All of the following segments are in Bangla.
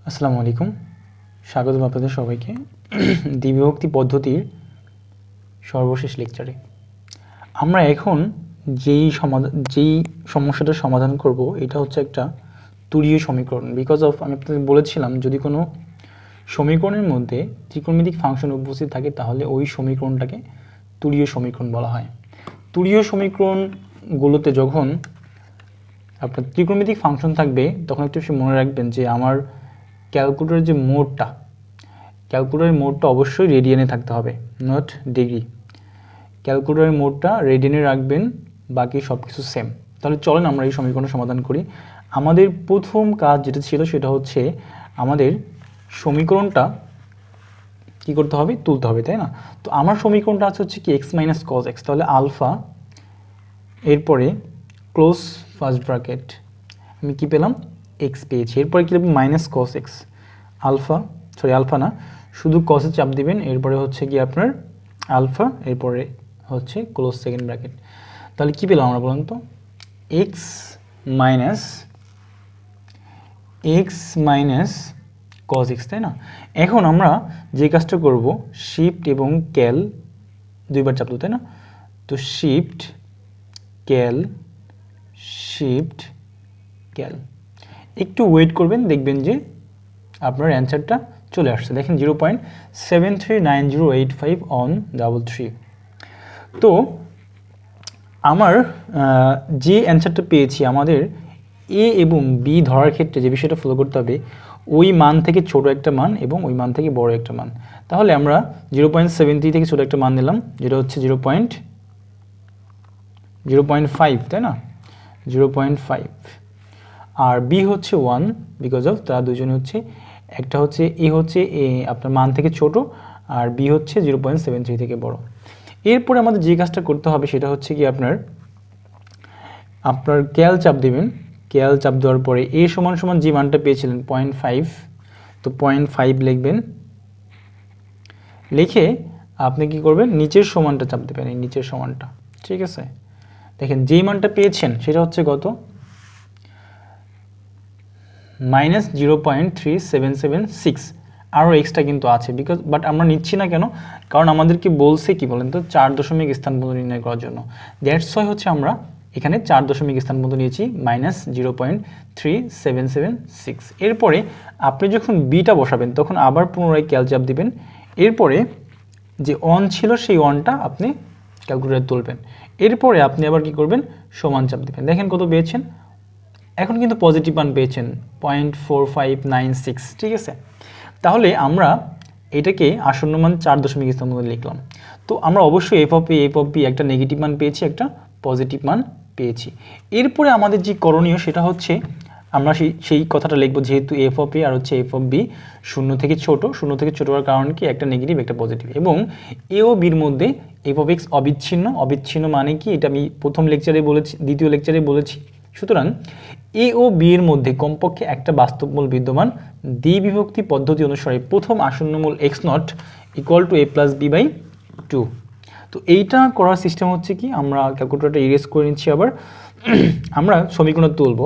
আসসালামু আলাইকুম, স্বাগতম আপনাদের সবাইকে দ্বিবিভক্তি পদ্ধতির সর্বশেষ লেকচারে। আমরা এখন যেই সমস্যাটার সমাধান করব এটা হচ্ছে একটা তুরীয় সমীকরণ। বিকজ অফ আমি আপনাদের বলেছিলাম, যদি কোনো সমীকরণের মধ্যে ত্রিকোণমিতিক ফাংশন উপস্থিত থাকে তাহলে ওই সমীকরণটাকে তুরীয় সমীকরণ বলা হয়। তুরীয় সমীকরণগুলোতে যখন আপনার ত্রিকোণমিতিক ফাংশন থাকবে তখন একটু মনে রাখবেন যে আমার ক্যালকুলেটরের যে ক্যালকুলেটরের মোডটা অবশ্যই রেডিয়ানে থাকতে হবে, নট ডিগ্রি। ক্যালকুলেটরের মোডটা রেডিয়ানে রাখবেন, বাকি সব কিছু সেম। তাহলে চলেন আমরা এই সমীকরণের সমাধান করি। আমাদের প্রথম কাজ যেটা ছিল সেটা হচ্ছে আমাদের সমীকরণটা কি করতে হবে, তুলতে হবে, তাই না? তো আমার সমীকরণটা হচ্ছে কি এক্স মাইনাস কজ এক্স। তাহলে আলফা, এরপরে ক্লোজ ফার্স্ট ব্র্যাকেট, আমি কি পেলাম, এক্স পেয়েছি। এরপরে কি লিখব, মাইনাস কস এক্স। আলফা না, শুধু কসে চাপ দিবেন, এরপরে হচ্ছে কি আপনার আলফা, এরপরে হচ্ছে ক্লোজ সেকেন্ড ব্র্যাকেট। তাহলে কি পেলাম আমরা বলুন তো, এক্স মাইনাস কস এক্স, তাই না? এখন আমরা যে কাজটা করব, শিফট এবং ক্যাল দুইবার চাপ দেবো, তাই না? তো শিফট ক্যাল একটু ওয়েট করবেন, দেখবেন যে আপনার অ্যান্সারটা চলে আসছে। দেখেন 0.739085 অন 33। তো আমার যে অ্যান্সারটা পেয়েছি, আমাদের এ এবং বি ধরার ক্ষেত্রে যে বিষয়টা ফলো করতে হবে, ওই মান থেকে ছোট একটা মান এবং ওই মান থেকে বড় একটা মান। তাহলে আমরা 0.73 থেকে ছোট একটা মান নিলাম, যেটা হচ্ছে 0.5, তাই না? 0.5। আর বি হচ্ছে 1, বিকজ অফ তারা দুজনে হচ্ছে, একটা হচ্ছে এ হচ্ছে আপনার মান থেকে ছোট, আর বি হচ্ছে 0.73 থেকে বড়। এরপরে আমাদের যে কাজটা করতে হবে সেটা হচ্ছে কি আপনার ক্যাল চাপ দেবেন। ক্যাল চাপ দেওয়ার পরে এ সমান সমান যে মানটা পেয়েছিলেন 0.5, তো 0.5 লিখবেন। লিখে আপনি কি করবেন, নিচের সমানটা চাপ দেবেন, এই নিচের সমানটা, ঠিক আছে? দেখেন যেই মানটা পেয়েছেন সেটা হচ্ছে কত, -0.3776। আরও এক্সট্রা কিন্তু আছে, বাট আমরা নিচ্ছি না কেন, কারণ আমাদেরকে বলছে কি বলেন তো, 4 দশমিক স্থান পর্যন্ত নির্ণয় করার জন্য। দ্যাটস ওয়াই হচ্ছে আমরা এখানে 4 দশমিক স্থান পর্যন্ত নিয়েছি, -0.3776। এরপরে আপনি যখন বিটা বসাবেন তখন আবার পুনরায় ক্যাল চাপ দিবেন। এরপরে যে অন ছিল সেই অনটা আপনি ক্যালকুলেটরে তুলবেন। এরপরে আপনি আবার কি করবেন, সমান চাপ দিবেন। দেখেন কত পেয়েছেন, এখন কিন্তু পজিটিভ মান পেয়েছেন 0.4596, ঠিক আছে? তাহলে আমরা এটাকে আসন্ন মান 4 দশমিক স্থান মধ্যে লিখলাম। তো আমরা অবশ্যই এফ অফ বি একটা নেগেটিভ মান পেয়েছি, একটা পজিটিভ মান পেয়েছি। এরপরে আমাদের যে করণীয় সেটা হচ্ছে আমরা সেই কথাটা লিখবো, যেহেতু এফ অফ এ আর হচ্ছে এফ অফ বি শূন্য থেকে ছোট হওয়ার কারণ কি, একটা নেগেটিভ একটা পজিটিভ, এবং এ ও বির মধ্যে এফ অফ এক্স অবিচ্ছিন্ন মানে কি, এটা আমি প্রথম লেকচারে বলেছি, দ্বিতীয় লেকচারে বলেছি। সুতরাং এ ও বি এর মধ্যে কমপক্ষে একটা বাস্তব মূল বিদ্যমান। দ্বিবিভক্তি পদ্ধতি অনুসারে প্রথম আসন্ন মূল x naught equal to a plus b by 2। তো এইটা করার সিস্টেম হচ্ছে কি, আমরা ক্যালকুলেটরটা ইরেজ করে নিচ্ছি। আবার আমরা সমীকরণ তুলব,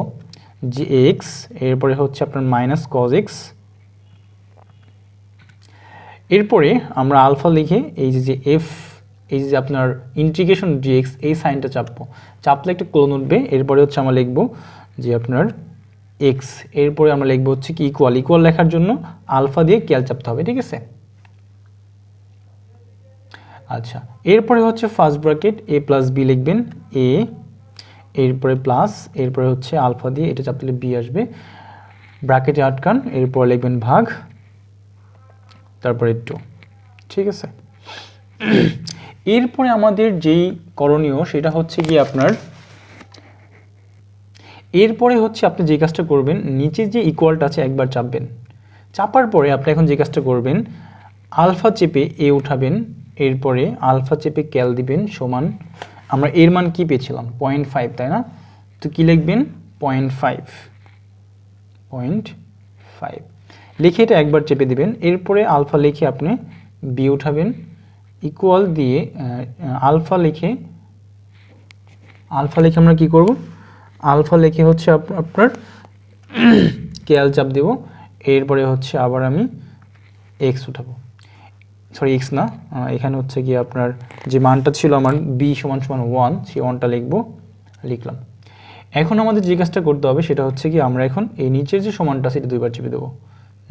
যে এক্স, এরপরে হচ্ছে আপনার মাইনাস কজ এক্স, এরপরে আমরা আলফা লিখে এই যে এফ, এই যে আপনার ইন্টিগ্রেশন ডিএক্স, এই সাইনটা চাপলে একটা কোলন উঠবে। এরপরে হচ্ছে আমরা লিখব যে আপনার এক্স, এরপরে আমরা লিখব হচ্ছে কি ইকুয়াল লেখার জন্য আলফা দিয়ে ক্যাল চাপতে হবে, ঠিক আছে? আচ্ছা, এরপরে হচ্ছে ফার্স্ট ব্র্যাকেট এ প্লাস বি লিখবেন, এ, এরপরে প্লাস, এরপরে হচ্ছে আলফা দিয়ে এটা চাপলে বি আসবে, ব্র্যাকেটে আটকান, এরপরে লিখবেন ভাগ, তারপরে 2, ঠিক আছে? এরপরে আমাদের যেই করণীয় সেটা হচ্ছে কি আপনার, এরপরে হচ্ছে আপনি যে কাজটা করবেন, নিচে যে ইকুয়ালটা আছে একবার চাপবেন। চাপার পরে আপনি এখন যে কাজটা করবেন, আলফা চেপে এ উঠাবেন, এরপরে আলফা চেপে ক্যাল দিবেন সমান, আমরা এর মান কি পেয়েছিলাম 0.5, তাই না? তো কি লিখবেন, 0.5 লিখে এটা একবার চেপে দিবেন। এরপরে আলফা লিখে আপনি বি উঠাবেন, ইকুয়াল দিয়ে আলফা লিখে আমরা কি করব, আলফা লিখে হচ্ছে আপনার কেএল চাপ দেব, এরপরে হচ্ছে আবার আমি এক্স উঠাবো, সরি এক্স না, এখানে হচ্ছে গিয়ে আপনার যে মানটা ছিল আমার বি সমান সমান 1, সেই 1টা লিখলাম। এখন আমাদের যে কাজটা করতে হবে সেটা হচ্ছে কি আমরা এখন এই নিচের যে সমানটা সেটা 2বার চেপে দেবো,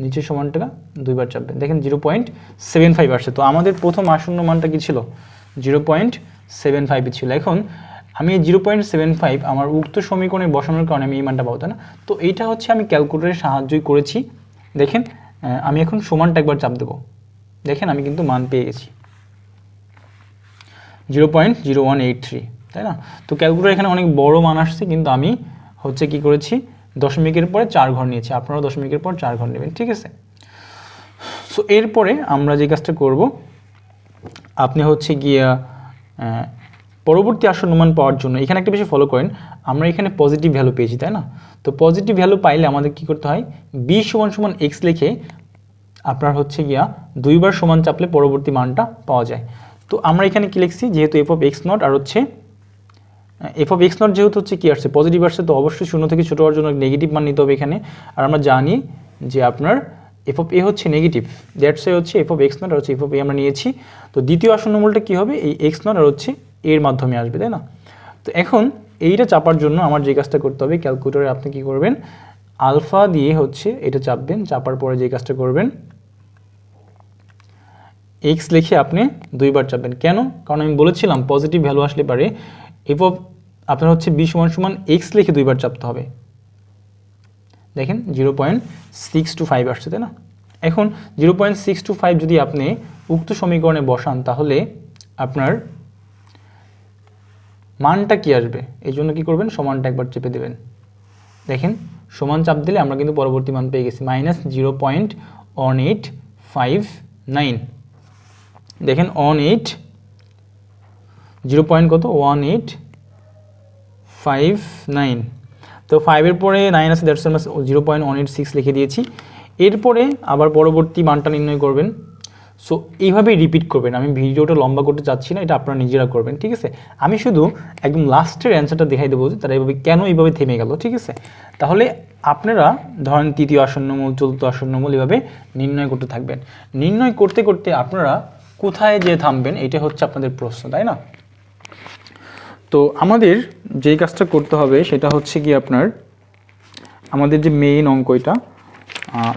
নিচের সমানটা 2বার চাপবেন। দেখেন 0.75 আসছে। তো আমাদের প্রথম আসন্ন মানটা কি ছিল? 0.75 ছিল। এখন আমি এই 0.75 আমার উক্ত সমীকরণে বসানোর কারণে আমি এই মানটা পাবো, তাই না? তো এইটা হচ্ছে আমি ক্যালকুলেটরের সাহায্যই করেছি। দেখেন আমি এখন সমানটা একবার চাপ দেবো, দেখেন আমি কিন্তু মান পেয়ে গেছি 0.0183, তাই না? তো ক্যালকুলেটর এখানে অনেক বড় মান আসছে, কিন্তু আমি হচ্ছে কি করেছি, দশমিকের পরে 4 ঘর নিয়েছি। আপনারাও দশমিকের পর 4 ঘর নেবেন, ঠিক আছে? সো এরপরে আমরা যে কাজটা করব, আপনি হচ্ছে গিয়া পরবর্তী আসন্ন মান পাওয়ার জন্য এখানে একটা বেশি ফলো করেন, আমরা এখানে পজিটিভ ভ্যালু পেয়েছি, তাই না? তো পজিটিভ ভ্যালু পাইলে আমাদের কি করতে হয়, বি সমান সমান এক্স লিখে আপনার হচ্ছে গিয়া 2বার সমান চাপলে পরবর্তী মানটা পাওয়া যায়। তো আমরা এখানে কি লিখছি, যেহেতু এফ অফ এক্স নট আর হচ্ছে এফ অফ এক্স নট যেহেতু হচ্ছে কি আসছে পজিটিভ আসছে, তো অবশ্যই 0 থেকে ছোটো হওয়ার জন্য নেগেটিভ মান নিতে হবে এখানে। আর আমরা জানি যে আপনার এফ অফ এ হচ্ছে নেগেটিভ, দ্যাটস এ হচ্ছে এফ অফ এক্স নট আর হচ্ছে এফ অফ এ আমরা নিয়েছি। তো দ্বিতীয় আসন্ন মূলটা কী হবে, এই এক্স নট আর হচ্ছে এর মাধ্যমে আসবে, তাই না? তো এখন এইটা চাপার জন্য আমার যে কাজটা করতে হবে, ক্যালকুলেটরে আপনি কি করবেন, আলফা দিয়ে হচ্ছে এটা চাপবেন, চাপার পরে যে কাজটা করবেন, এক্স লিখে আপনি 2বার চাপবেন। কেন? কারণ আমি বলেছিলাম পজিটিভ ভ্যালু আসলে পারে এফ অফ আপনার হচ্ছে বি সমান সমান এক্স লিখে 2বার চাপতে হবে। দেখেন 0.625 আসছে, তাই না? এখন 0.625 যদি আপনি উক্ত সমীকরণে বসান তাহলে আপনার মানটা কি আসবে, এই জন্য কী করবেন, সমানটা একবার চেপে দেবেন। দেখেন সমান চাপ দিলে আমরা কিন্তু পরবর্তী মান পেয়ে গেছি -0.1859। দেখেন 0.1859। তো 5-এর পরে 9 আছে, দ্যাটস আমরা 0.186 লিখে দিয়েছি। এরপরে আবার পরবর্তী মানটা নির্ণয় করবেন। সো এইভাবেই রিপিট করবেন। আমি ভিডিওটা লম্বা করতে চাচ্ছি না, এটা আপনারা নিজেরা করবেন, ঠিক আছে? আমি শুধু একদম লাস্টের অ্যান্সারটা দেখাই দেবো যে তারা এইভাবে কেন এইভাবে থেমে গেল, ঠিক আছে? তাহলে আপনারা ধরেন তৃতীয় আসন্নমূল, চতুর্থ আসন্নমূল এভাবে নির্ণয় করতে থাকবেন। নির্ণয় করতে করতে আপনারা কোথায় যে থামবেন এটা হচ্ছে আপনাদের প্রশ্ন, তাই না? তো আমাদের যেই কাজটা করতে হবে সেটা হচ্ছে কি আপনার আমাদের যে মেইন অঙ্ক এটা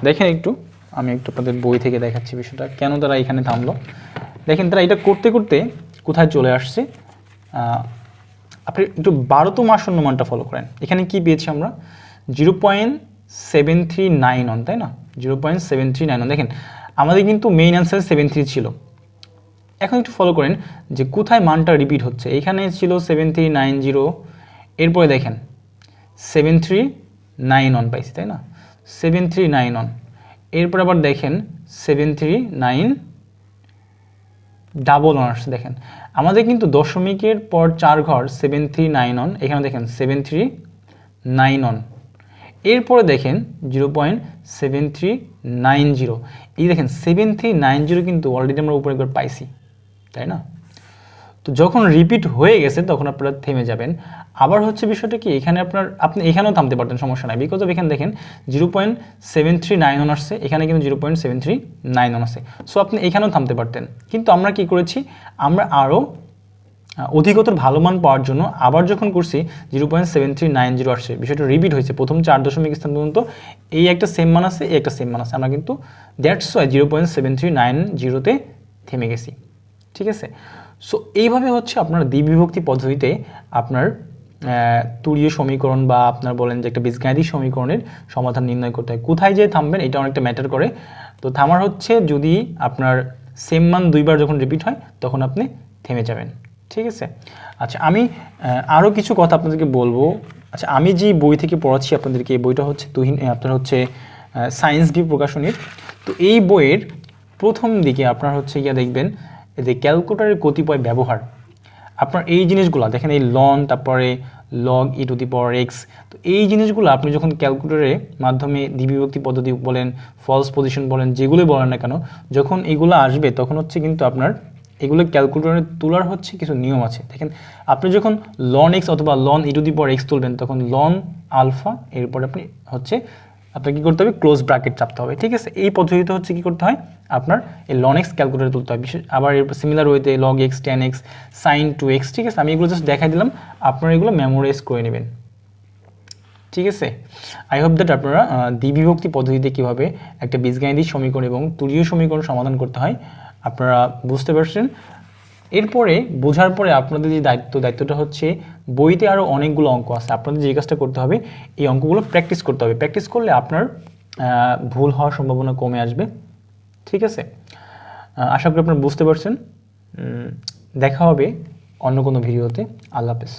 দেখেন একটু, আমি একটু আপনাদের বই থেকে দেখাচ্ছি বিষয়টা কেন তারা এখানে থামলো। দেখেন তারা এটা করতে করতে কোথায় চলে আসছে। আপনি একটু 12তম আসন্ন মানটা ফলো করেন। এখানে কি পেয়েছি আমরা 0.739, তাই না? 0.739। দেখেন আমাদের কিন্তু মেইন অ্যান্সার 73 ছিল। এখন একটু ফলো করেন যে কোথায় মানটা রিপিট হচ্ছে। এখানে ছিল 7390, এরপরে দেখেন 7391 পাইছি, তাই না? 7391, এরপর আবার দেখেন 7391 আসছে। দেখেন আমাদের কিন্তু দশমিকের পর 4 ঘর 7391, এখানে দেখেন 7391, এরপরে দেখেন 0.7390, এই দেখেন 7390 কিন্তু অলরেডি আমরা উপরে একবার পাইছি, তাই না? তো যখন রিপিট হয়ে গেছে তখন আপনারা থেমে যাবেন। আবার হচ্ছে বিষয়টা কি, এখানে আপনি এখানেও থামতে পারতেন, সমস্যা নাই, বিকজ অফ এখানে দেখেন 0.7391 আসছে, এখানে কিন্তু 0.7391 আসছে। সো আপনি এখানেও থামতে পারতেন, কিন্তু আমরা কি করেছি, আমরা আরও অধিকতর ভালো মান পাওয়ার জন্য আবার যখন করছি 0.7390 আসছে, বিষয়টা রিপিট হয়েছে প্রথম 4 দশমিক স্থান পর্যন্ত, এই একটা সেম মান আছে, এই একটা সেম মান আছে, আমরা কিন্তু দ্যাটস ওয়াই 0.7390-তে থেমে গেছি, ঠিক আছে? সো এইভাবে হচ্ছে আপনার দ্বিবিভক্তি পদ্ধতিতে আপনার তুরীয় সমীকরণ বা আপনার বলেন যে একটা বীজগাণিতিক সমীকরণের সমাধান নির্ণয় করতে হয়। কোথায় যে থামবেন এটা অনেকটা ম্যাটার করে। তো থামার হচ্ছে যদি আপনার সেম মান 2বার যখন রিপিট হয় তখন আপনি থেমে যাবেন, ঠিক আছে? আচ্ছা আমি আরও কিছু কথা আপনাদেরকে বলবো। আচ্ছা আমি যে বই থেকে পড়াচ্ছি আপনাদেরকে, এই বইটা হচ্ছে আপনার হচ্ছে সায়েন্স ভি প্রকাশনীর। তো এই বইয়ের প্রথম দিকে আপনার হচ্ছে গিয়ে দেখবেন যে ক্যালকুলেটরের কতিপয় ব্যবহার, আপনার এই জিনিসগুলো দেখেন, এই লন, তারপরে log E to the power x. তো এই জিনিসগুলো আপনি যখন ক্যালকুলেটরের মাধ্যমে দ্বিবিভক্তি পদ্ধতি বলেন, ফলস পজিশন বলেন, যেগুলোই বলেন না কেন, যখন এগুলো আসবে তখন হচ্ছে কিন্তু আপনার এগুলো ক্যালকুলেটরে তোলার হচ্ছে কিছু নিয়ম আছে। দেখেন আপনি যখন লন এক্স অথবা ln e to the power x তুলবেন তখন লন আলফা, এরপর আপনি হচ্ছে আপনাকে কী করতে হবে, ক্লোজ ব্র্যাকেট চাপতে হবে, ঠিক আছে। এই পদ্ধতিতে হচ্ছে কী করতে হয়, আপনার এই ln x ক্যালকুলেটর তুলতে হয়। বিশেষ আবার এর সিমিলার ওয়েতে log x, tan x, sin 2x, ঠিক আছে। আমি এগুলো জাস্ট দেখাই দিলাম, আপনারা এগুলো মেমোরাইজ করে নেবেন, ঠিক আছে। আই হোপ দ্যাট আপনারা দ্বিবিভক্তি পদ্ধতিতে কীভাবে একটা বীজগাণিতিক সমীকরণ এবং তুরীয় সমীকরণ সমাধান করতে হয় আপনারা বুঝতে পারছেন। এরপরে বোঝার পরে আপনাদের যে দায়িত্বটা হচ্ছে, বইতে আরও অনেকগুলো অঙ্ক আছে, আপনাদের যে কাজটা করতে হবে এই অঙ্কগুলো প্র্যাকটিস করতে হবে। প্র্যাকটিস করলে আপনার ভুল হওয়ার সম্ভাবনা কমে আসবে, ঠিক আছে। আশা করি আপনারা বুঝতে পারছেন। দেখা হবে অন্য কোনো ভিডিওতে। আল্লাহ হাফেজ।